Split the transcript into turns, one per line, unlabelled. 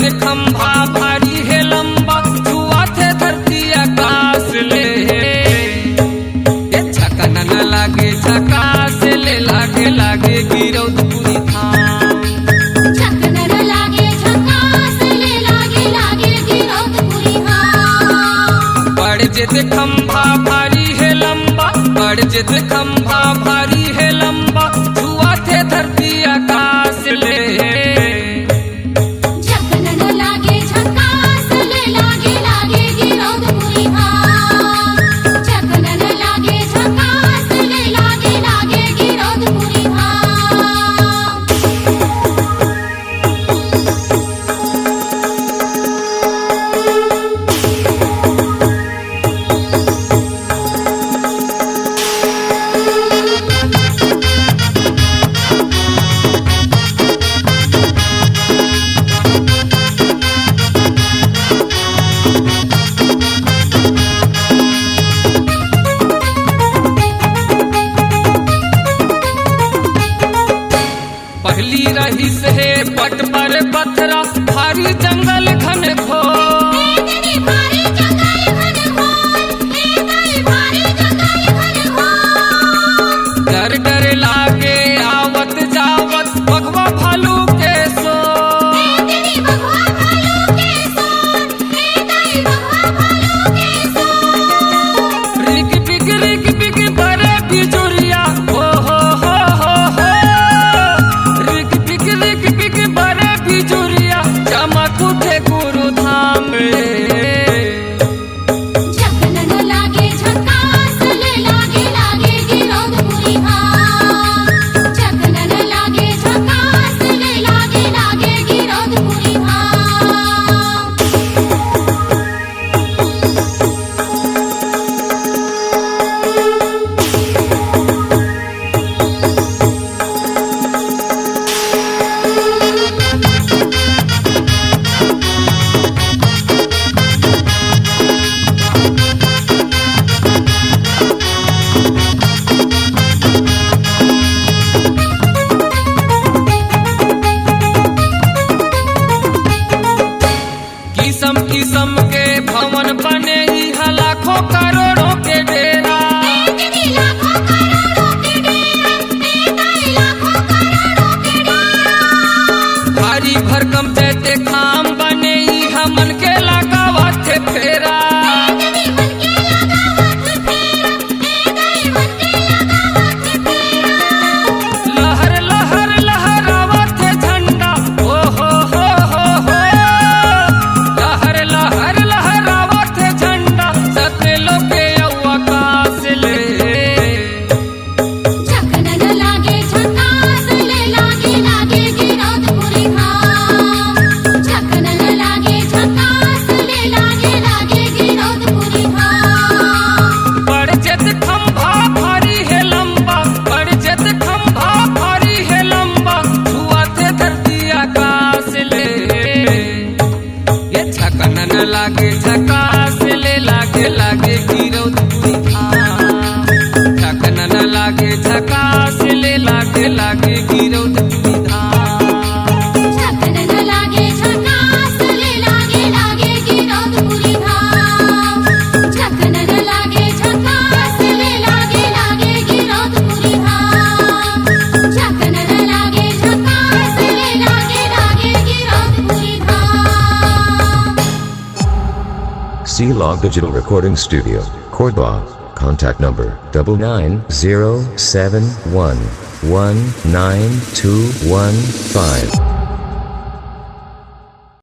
जे खंभा भारी है लंबा, छुआ थे धरती आकाश ले। ये झकन न लागे झकास ले, लागे लागे गिरौद पूरी धाम।
झकन न लागे झकास ले, लागे लागे गिरौद पूरी धाम।
बढ़ जे खंभा भारी है लंबा, बढ़ जे खंभा भारी है लंबा, छुआ थे धरती आकाश ले। पहली रहीस है पट पर पथरा, भारी जंगल घन घोर। डर डर लागे आवत जावत बघवा भालू के सो। रिक बिग बड़े बिजुरिया, हो हो हो हो हो। रिक बिग बड़े बिजुरिया, चमक उठे गुरु धाम में।
झकन न लागे झकास ले, लागे लागे गिरौद पूरी धाम। झकन न लागे झकास ले, लागे लागे गिरौद पूरी धाम।
किस्म किस्म के भवन बने इहाँ लाखों करोड़ों के डेरा। भारी भरकम जैते खाम बने इहाँ मन के लगावत थे फेरा। लहर लहर लहरावत थे झंडा, ओ हो हो हो हो। लहर लहर लहरावत थे झंडा, सते लोके आकाश ले।
झकन न लागे झकास ले, लागे लागे गिरौद पूरी धाम। झकन न लागे झकास ले, लागे लागे गिरौद पूरी धाम।
बढ़ जेत खंभा भारी है लंबा, बढ़ जेत खंभा भारी है लंबा, छुआ थे धरती आकाश ले। ये झकन न लागे झकास ले, लागे लागे गिरौद पूरी धाम। झकन न लागे झकास ले, लागे लागे गिरौद पूरी धाम।
झकन न लागे झकास ले, लागे लागे गिरौद पूरी धाम। झकन न लागे झकास ले, लागे लागे गिरौद पूरी धाम। झकन न लागे झकास ले, लागे लागे गिरौद पूरी धाम।
C-Log Digital Recording Studio, Cordoba. Contact number 99071192115.